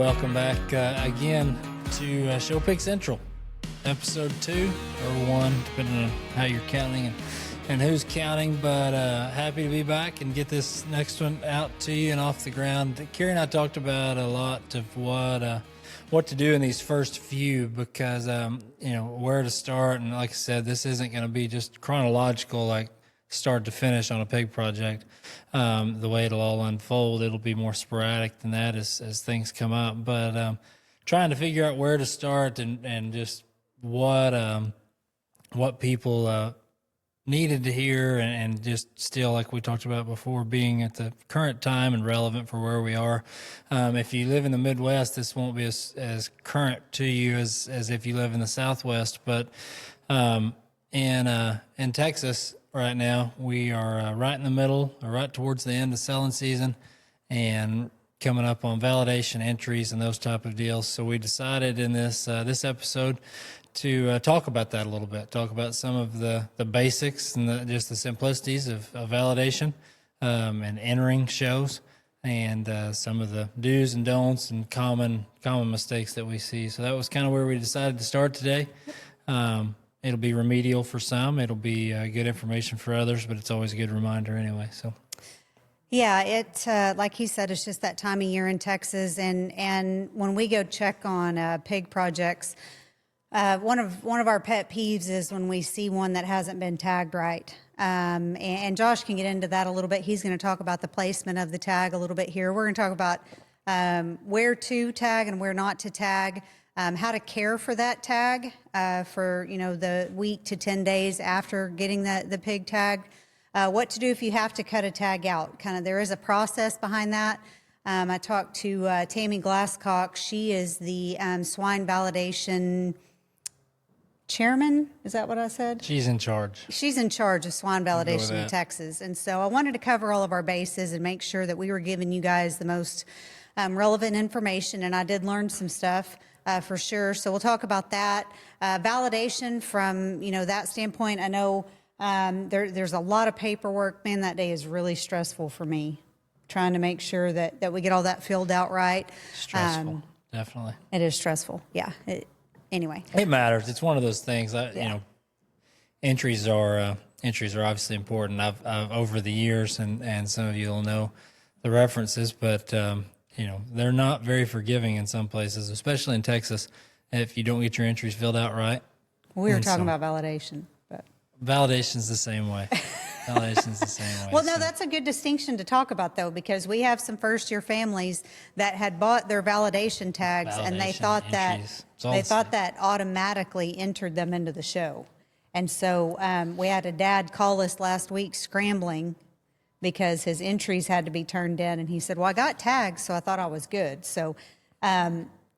welcome back again to Showpig Central, episode 2 or 1, depending on how you're counting and who's counting. But happy to be back and get this next one out to you and off the ground. Carrie and I talked about a lot of what to do in these first few because where to start. And like I said, this isn't going to be just chronological, like start to finish on a pig project. The way it'll all unfold, it'll be more sporadic than that as things come up. But trying to figure out where to start and just what people needed to hear and just still, like we talked about before, being at the current time and relevant for where we are. If you live in the Midwest, this won't be as current to you as if you live in the Southwest. But in Texas right now, we are right in the middle, or right towards the end of selling season, and coming up on validation entries and those type of deals. So we decided in this episode to talk about that a little bit, talk about some of the basics and just the simplicities of validation and entering shows, and some of the do's and don'ts and common mistakes that we see. So that was kind of where we decided to start today. It'll be remedial for some. It'll be good information for others, but it's always a good reminder anyway. So, yeah, it like he said, it's just that time of year in Texas, and when we go check on pig projects, one of our pet peeves is when we see one that hasn't been tagged right. And Josh can get into that a little bit. He's going to talk about the placement of the tag a little bit here. We're going to talk about where to tag and where not to tag. How to care for that tag for the week to 10 days after getting the pig tagged. What to do if you have to cut a tag out. There is a process behind that. I talked to Tammy Glasscock. She is the swine validation chairman. Is that what I said? she's in charge. She's in charge of swine validation in Texas. And so I wanted to cover all of our bases and make sure that we were giving you guys the most relevant information. And I did learn some stuff. For sure. So we'll talk about that. Validation from, that standpoint. I know there's a lot of paperwork. Man, that day is really stressful for me, trying to make sure that we get all that filled out right. Stressful, definitely. It is stressful. Yeah. Anyway. It matters. It's one of those things. Entries are obviously important. I've over the years, and some of you will know the references, but they're not very forgiving in some places, especially in Texas, if you don't get your entries filled out right. We were talking about validation, but validation's the same way. Validation's the same way. Well, no, that's a good distinction to talk about, though, because we have some first-year families that had bought their validation tags, and they thought that automatically entered them into the show. And so we had a dad call us last week scrambling because his entries had to be turned in, and he said, well, I got tags, so I thought I was good. So,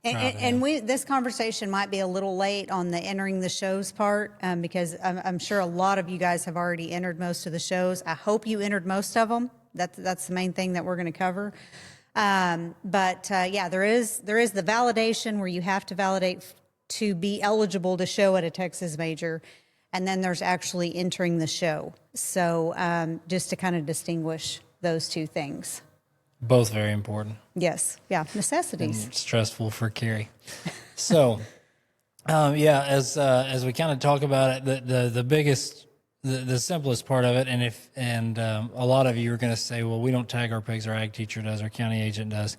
this conversation might be a little late on the entering the shows part, because I'm sure a lot of you guys have already entered most of the shows. I hope you entered most of them. That's the main thing that we're going to cover. There is the validation where you have to validate to be eligible to show at a Texas major. And then there's actually entering the show. So just to kind of distinguish those two things. Both very important. Yes. Yeah. Necessities. And stressful for Carrie. So, as we kind of talk about it, the biggest, the simplest part of it, and a lot of you are going to say, well, we don't tag our pigs, our ag teacher does, our county agent does.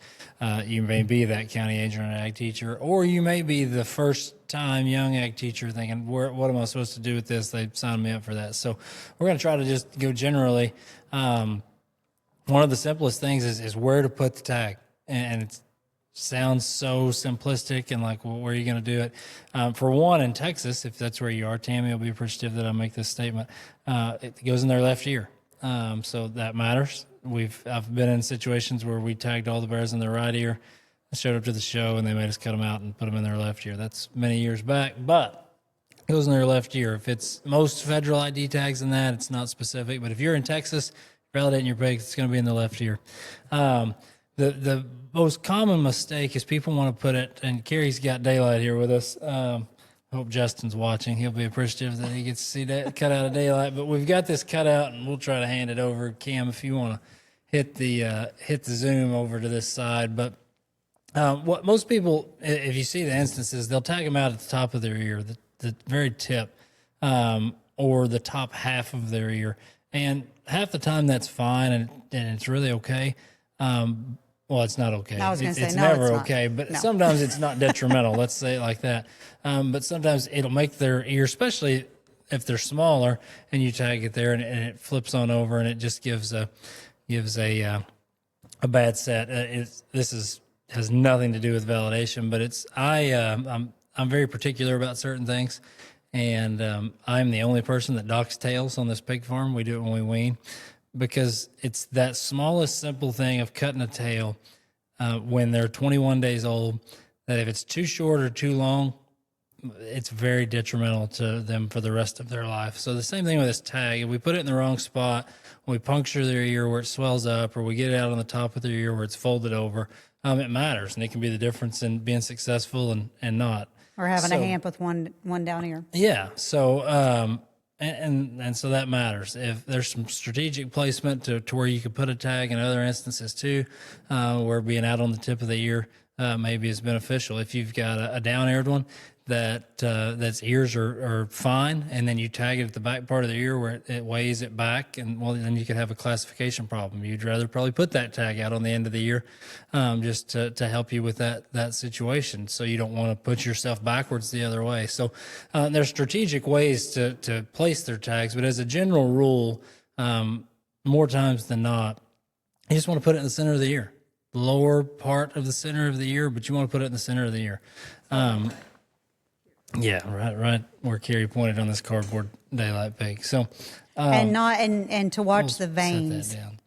You may be that county agent or ag teacher, or you may be the first time young ag teacher thinking, what am I supposed to do with this? They signed me up for that. So we're going to try to just go generally. One of the simplest things is where to put the tag. And it sounds so simplistic and like, well, where are you going to do it? For one, in Texas, if that's where you are, Tammy will be appreciative that I make this statement. It goes in their left ear. So that matters. I've been in situations where we tagged all the bears in their right ear. I showed up to the show and they made us cut them out and put them in their left ear. That's many years back, but it goes in their left ear. If it's most federal ID tags in that, it's not specific. But if you're in Texas, validating your pigs, it's going to be in the left ear. The most common mistake is people want to put it, and Carrie's got daylight here with us. I hope Justin's watching. He'll be appreciative that he gets to see that cut out of daylight. But we've got this cut out, and we'll try to hand it over. Cam, if you want to hit the zoom over to this side. But What most people, if you see the instances, they'll tag them out at the top of their ear, the very tip, or the top half of their ear. And half the time that's fine and it's really okay. Well, it's not okay. I was going to say, it's no, never it's not. okay, but No. sometimes it's not detrimental. Let's say it like that. But sometimes it'll make their ear, especially if they're smaller, and you tag it there and it flips on over and it just gives a bad set. Has nothing to do with validation, but I'm very particular about certain things, and I'm the only person that docks tails on this pig farm. We do it when we wean, because it's that smallest simple thing of cutting a tail when they're 21 days old, that if it's too short or too long, it's very detrimental to them for the rest of their life. So the same thing with this tag. If we put it in the wrong spot, we puncture their ear where it swells up, or we get it out on the top of their ear where it's folded over, it matters, and it can be the difference in being successful and not. Or having a hamp with one down ear. Yeah. So, and so that matters. If there's some strategic placement to where you could put a tag in other instances too, where being out on the tip of the ear maybe is beneficial. If you've got a down-eared one that's ears are fine, and then you tag it at the back part of the ear where it weighs it back, and well, then you could have a classification problem. You'd rather probably put that tag out on the end of the ear, just to help you with that situation. So you don't want to put yourself backwards the other way. So there's strategic ways to place their tags, but as a general rule, more times than not, you just want to put it in the center of the ear, lower part of the center of the ear, but you want to put it in the center of the ear. Yeah, right where Carrie pointed on this cardboard daylight pig. So, and to watch the set veins. that down.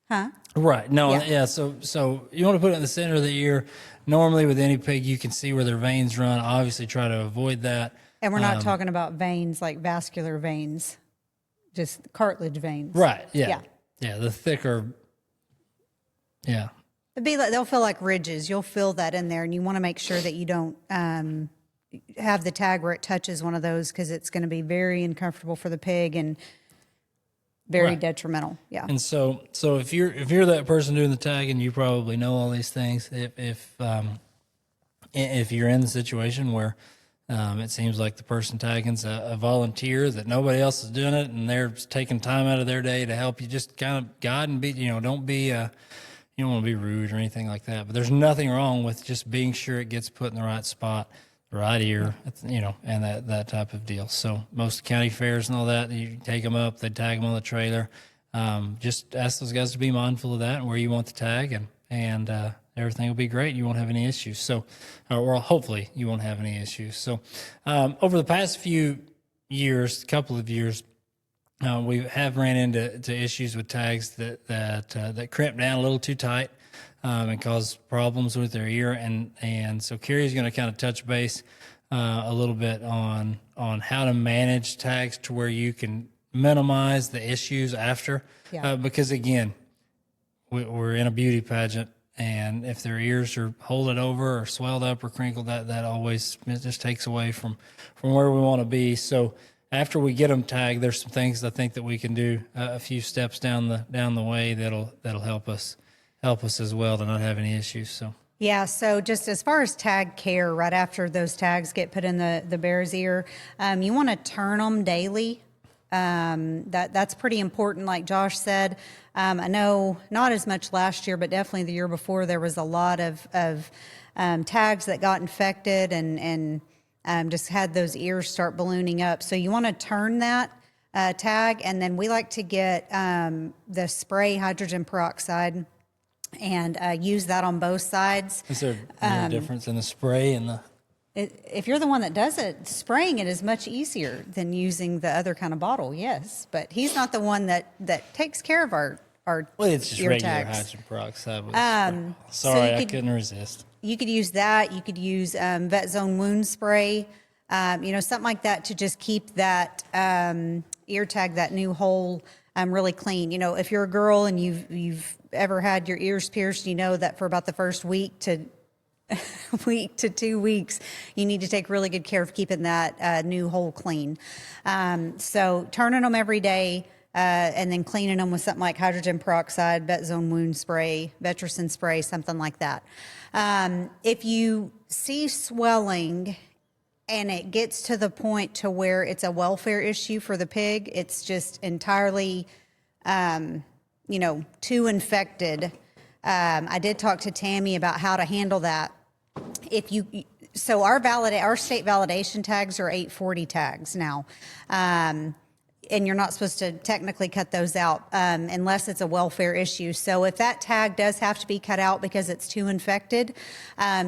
Huh? Right. No. Yeah. Yeah. So you want to put it in the center of the ear. Normally, with any pig, you can see where their veins run. Obviously, try to avoid that. And we're not talking about veins like vascular veins, just cartilage veins. Right. Yeah. Yeah. Yeah. The thicker. Yeah. It'd be like, they'll feel like ridges. You'll feel that in there, and you want to make sure that you don't have the tag where it touches one of those, because it's going to be very uncomfortable for the pig and very Right. detrimental. Yeah. And so if you're that person doing the tagging, you probably know all these things. If you're in the situation where it seems like the person tagging's a volunteer, that nobody else is doing it, and they're taking time out of their day to help you, just kind of guide and be, don't be, you don't want to be rude or anything like that. But there's nothing wrong with just being sure it gets put in the right spot, the right ear, and that type of deal. So most county fairs and all that, you take them up, they tag them on the trailer. Just ask those guys to be mindful of that and where you want the tag, and everything will be great. You won't have any issues. So, or hopefully you won't have any issues. So, over the past few years, couple of years, we have ran into issues with tags that crimp down a little too tight, and cause problems with their ear. And so Carrie's going to kind of touch base a little bit on how to manage tags to where you can minimize the issues after. Yeah. Because again, we're in a beauty pageant, and if their ears are holding over or swelled up or crinkled, that always, it just takes away from where we want to be. So after we get them tagged, there's some things I think that we can do a few steps down the way that'll help us as well to not have any issues. So Yeah, so just as far as tag care, right after those tags get put in the bear's ear, you want to turn them daily. That's pretty important, like Josh said. I know not as much last year, but definitely the year before, there was a lot of tags that got infected and just had those ears start ballooning up. So you want to turn that tag, and then we like to get the spray hydrogen peroxide and use that on both sides. is there a difference in the spray and the? If you're the one that does it, spraying it is much easier than using the other kind of bottle, yes. But he's not the one that takes care of our Well, it's just ear regular tags. hydrogen peroxide. So Sorry, you I could- couldn't resist. You could use that. You could use Vet Zone wound spray, something like that, to just keep that ear tag, that new hole, really clean. If you're a girl and you've ever had your ears pierced, you know that for about the first week to 2 weeks, you need to take really good care of keeping that new hole clean. So turning them every day, and then cleaning them with something like hydrogen peroxide, Betzone wound spray, Vetericin spray, something like that. If you see swelling and it gets to the point to where it's a welfare issue for the pig, it's just entirely, too infected. I did talk to Tammy about how to handle that. So our state validation tags are 840 tags now. And you're not supposed to technically cut those out unless it's a welfare issue. So if that tag does have to be cut out because it's too infected,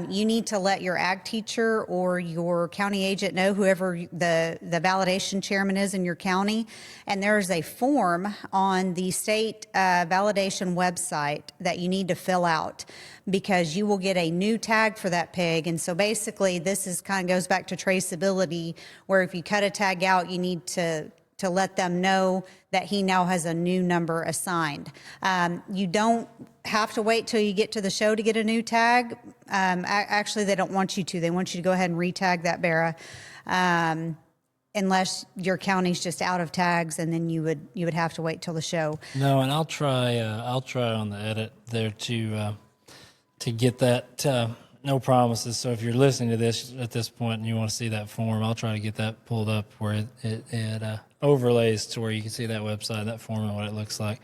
you need to let your ag teacher or your county agent know, whoever the validation chairman is in your county. And there's a form on the state validation website that you need to fill out, because you will get a new tag for that pig. And so basically this is kind of goes back to traceability, where if you cut a tag out, you need to let them know that he now has a new number assigned. You don't have to wait till you get to the show to get a new tag. Actually, they don't want you to. They want you to go ahead and re-tag that Barra, unless your county's just out of tags, and then you would have to wait till the show. No, and I'll try on the edit there to get that. No promises. So if you're listening to this at this point and you want to see that form, I'll try to get that pulled up where it overlays to where you can see that website, that form, and what it looks like.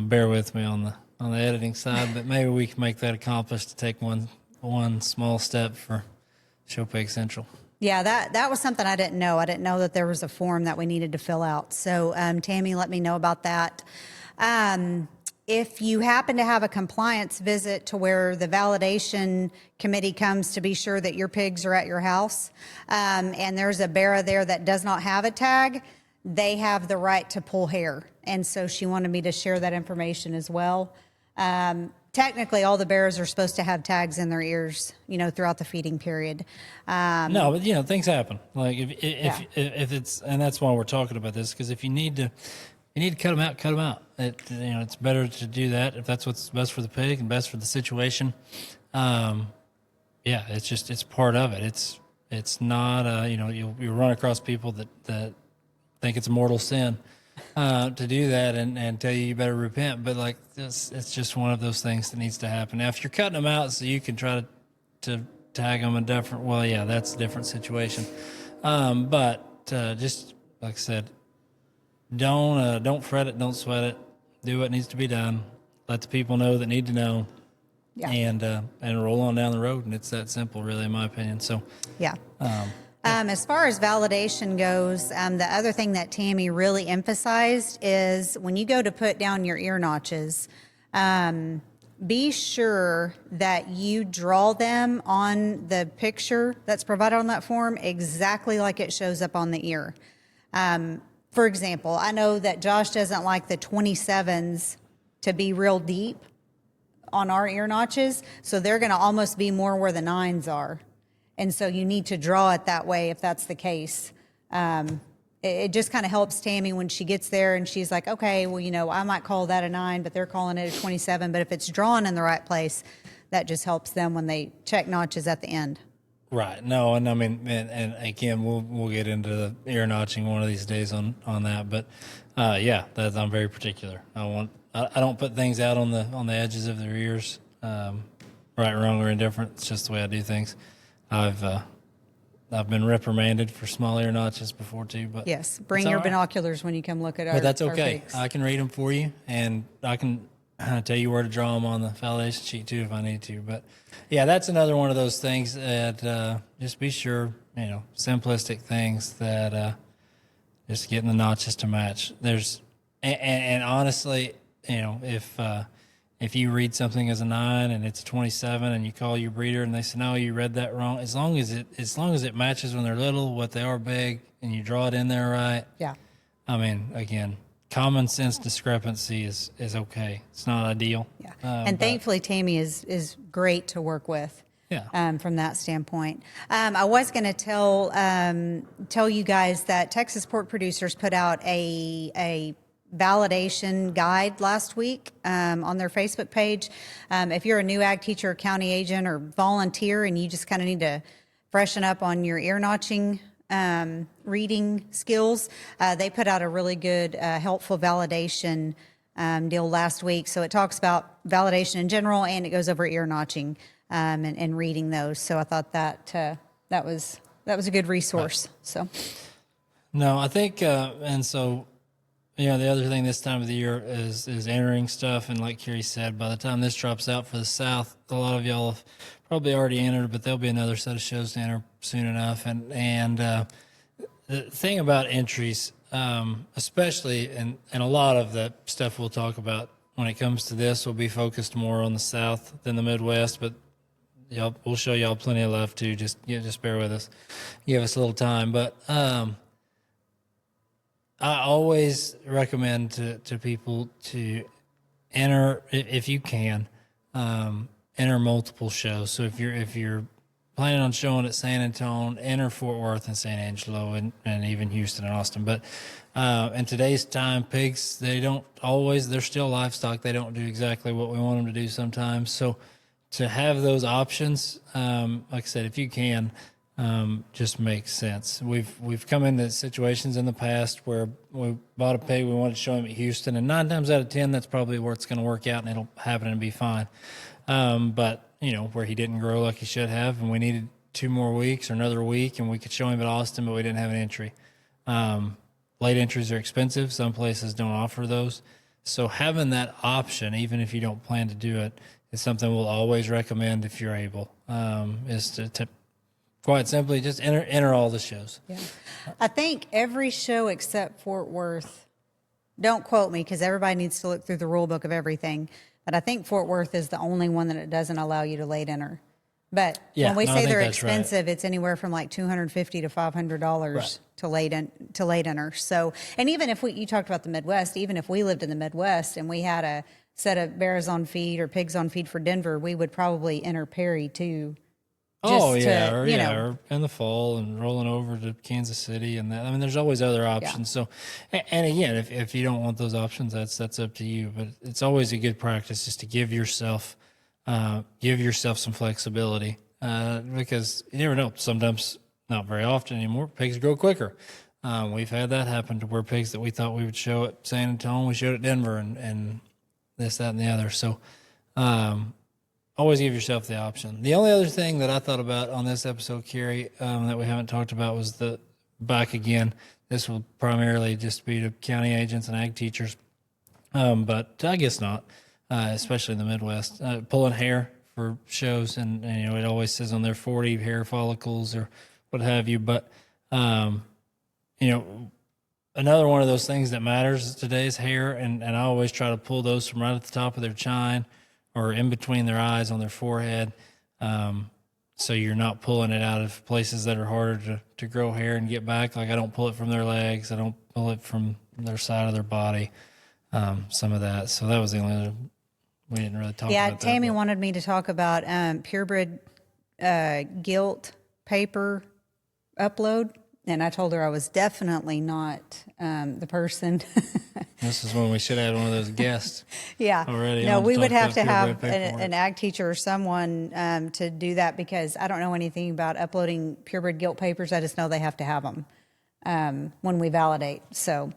Bear with me on the editing side, but maybe we can make that accomplished to take one small step for Showpig Central. Yeah, that was something I didn't know. I didn't know that there was a form that we needed to fill out. So Tammy let me know about that. If you happen to have a compliance visit to where the validation committee comes to be sure that your pigs are at your house, and there's a Barra there that does not have a tag, they have the right to pull hair. And so she wanted me to share that information as well. Technically, all the Barras are supposed to have tags in their ears, throughout the feeding period. No, but things happen. Like if it's, and that's why we're talking about this, because if you need to cut them out, cut them out. It's better to do that if that's what's best for the pig and best for the situation. It's part of it. It's not, you'll run across people that think it's a mortal sin to do that and tell you better repent. But like this, it's just one of those things that needs to happen. Now, if you're cutting them out so you can try to tag them that's a different situation. But just like I said, don't fret it, don't sweat it. Do what needs to be done. Let the people know that need to know, and roll on down the road. And it's that simple, really, in my opinion. So, yeah. As far as validation goes, the other thing that Tammy really emphasized is when you go to put down your ear notches, be sure that you draw them on the picture that's provided on that form exactly like it shows up on the ear. For example, I know that Josh doesn't like the 27s to be real deep on our ear notches, so they're going to almost be more where the 9s are. And so you need to draw it that way if that's the case. It just kind of helps Tammy when she gets there and she's like, okay, well, I might call that a 9, but they're calling it a 27. But if it's drawn in the right place, that just helps them when they check notches at the end. Right. No, and I mean, and again, we'll get into the ear notching one of these days on that. But I'm very particular. I don't put things out on the edges of their ears, right, wrong, or indifferent. It's just the way I do things. I've been reprimanded for small ear notches before too. But yes, bring your binoculars when you come look at our. But that's our okay. pigs. I can read them for you, and I can tell you where to draw them on the validation sheet too if I need to. But yeah, that's another one of those things that just be sure, simplistic things that just getting the notches to match. There's and honestly, if you read something as a 9 and it's a 27 and you call your breeder and they say, no, you read that wrong, as long as it matches when they're little, what they are big, and you draw it in there right. Yeah. I mean, again, common sense discrepancy is okay. It's not ideal. Yeah. And thankfully Tammy is great to work with. Yeah. From that standpoint. I was going to tell you guys that Texas Pork Producers put out a validation guide last week on their Facebook page. If you're a new ag teacher, or county agent, or volunteer, and you just kind of need to freshen up on your ear notching reading skills. They put out a really good, helpful validation deal last week. So it talks about validation in general, and it goes over ear notching and reading those. So I thought that was a good resource. So No, I think, and so, the other thing this time of the year is entering stuff. And like Carrie said, by the time this drops out for the South, a lot of y'all have probably already entered, but there'll be another set of shows to enter soon enough. And the thing about entries, especially, and a lot of the stuff we'll talk about when it comes to this will be focused more on the South than the Midwest, but we'll show y'all plenty of love too. Just bear with us, give us a little time. But I always recommend to people to enter, if you can, enter multiple shows. So if you're planning on showing at San Antonio, enter Fort Worth and San Angelo and even Houston and Austin. But in today's time, pigs, they're still livestock. They don't do exactly what we want them to do sometimes. So to have those options, like I said, if you can, just makes sense. We've come into situations in the past where we bought a pig, we wanted to show him at Houston, and 9 times out of 10, that's probably where it's going to work out, and it'll happen and be fine. But where he didn't grow like he should have, and we needed 2 more weeks or another week, and we could show him at Austin, but we didn't have an entry. Late entries are expensive. Some places don't offer those. So having that option, even if you don't plan to do it, is something we'll always recommend if you're able, is to quite simply just enter all the shows. yeah, I think every show except Fort Worth, don't quote me because everybody needs to look through the rule book of everything, but I think Fort Worth is the only one that it doesn't allow you to late enter. But when we say they're expensive, it's anywhere from like $250 to $500 to late enter. So, and even if you talked about the Midwest, even if we lived in the Midwest and we had a set of bears on feed or pigs on feed for Denver, we would probably enter Perry too. Or in the fall and rolling over to Kansas City and that. I mean, there's always other options. Yeah. So, and again, if you don't want those options, that's up to you. But it's always a good practice just to give yourself some flexibility because you never know. Sometimes, not very often anymore, pigs grow quicker. We've had that happen to where pigs that we thought we would show at San Antonio, we showed at Denver, and this, that, and the other. So. Always give yourself the option. The only other thing that I thought about on this episode, Carrie, that we haven't talked about was back again. This will primarily just be to county agents and ag teachers, but I guess not, especially in the Midwest. Pulling hair for shows, and it always says on there 40 hair follicles or what have you. But another one of those things that matters today is hair, and I always try to pull those from right at the top of their chine or in between their eyes on their forehead, so you're not pulling it out of places that are harder to grow hair and get back. Like I don't pull it from their legs. I don't pull it from their side of their body, some of that. So that was the only other, we didn't really talk about that. Yeah, Tammy wanted me to talk about purebred gilt paper upload, and I told her I was definitely not the person. This is when we should have had one of those guests. Yeah. Already. No, we would have to have an ag teacher or someone to do that because I don't know anything about uploading purebred gilt papers. I just know they have to have them when we validate. So,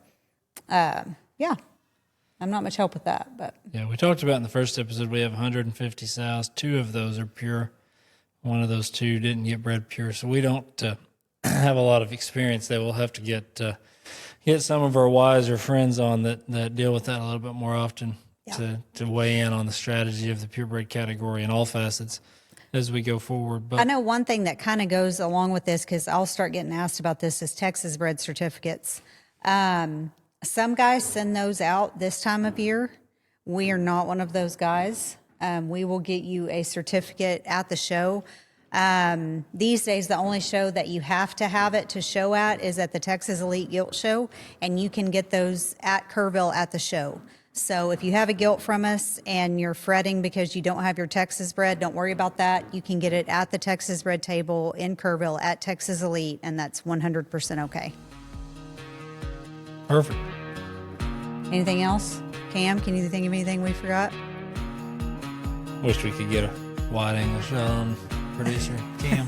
I'm not much help with that. But yeah, we talked about in the first episode, we have 150 sows. 2 of those are pure. One of those 2 didn't get bred pure. So we don't have a lot of experience there. We'll have to get some of our wiser friends on that deal with that a little bit more often to weigh in on the strategy of the purebred category in all facets as we go forward. But I know one thing that kind of goes along with this, because I'll start getting asked about this, is Texas bred certificates. Some guys send those out this time of year. We are not one of those guys. We will get you a certificate at the show. These days, the only show that you have to have it to show at is at the Texas Elite Gilt Show, and you can get those at Kerrville at the show. So if you have a gilt from us and you're fretting because you don't have your Texas bred, don't worry about that. You can get it at the Texas bred table in Kerrville at Texas Elite, and that's 100% okay. Perfect. Anything else? Cam, can you think of anything we forgot? Wish we could get a wide English producer, Cam.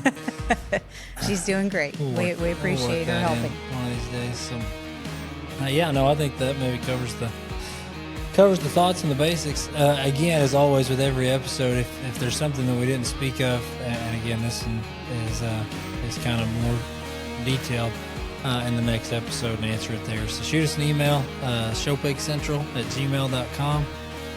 She's doing great. We appreciate her that in helping. one of these days. So, yeah, no, I think that maybe covers the thoughts and the basics. Again, as always with every episode, if there's something that we didn't speak of, and again, this one is kind of more detailed in the next episode, and answer it there. So shoot us an email, showpigcentral@gmail.com.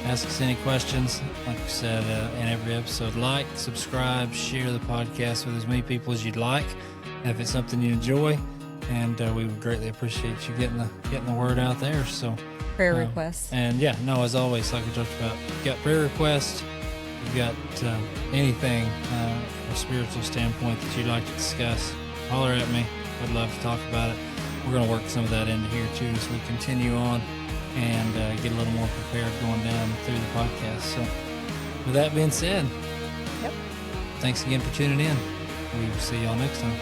Ask us any questions. Like we said in every episode, like, subscribe, share the podcast with as many people as you'd like. If it's something you enjoy, and we would greatly appreciate you getting the word out there. So Prayer requests. And yeah, no, as always, like we talked about, you've got prayer requests, you've got anything from a spiritual standpoint that you'd like to discuss, holler at me. I'd love to talk about it. We're going to work some of that into here too as we continue on and get a little more prepared going down through the podcast. So with that being said, Yep. thanks again for tuning in. We will see y'all next time.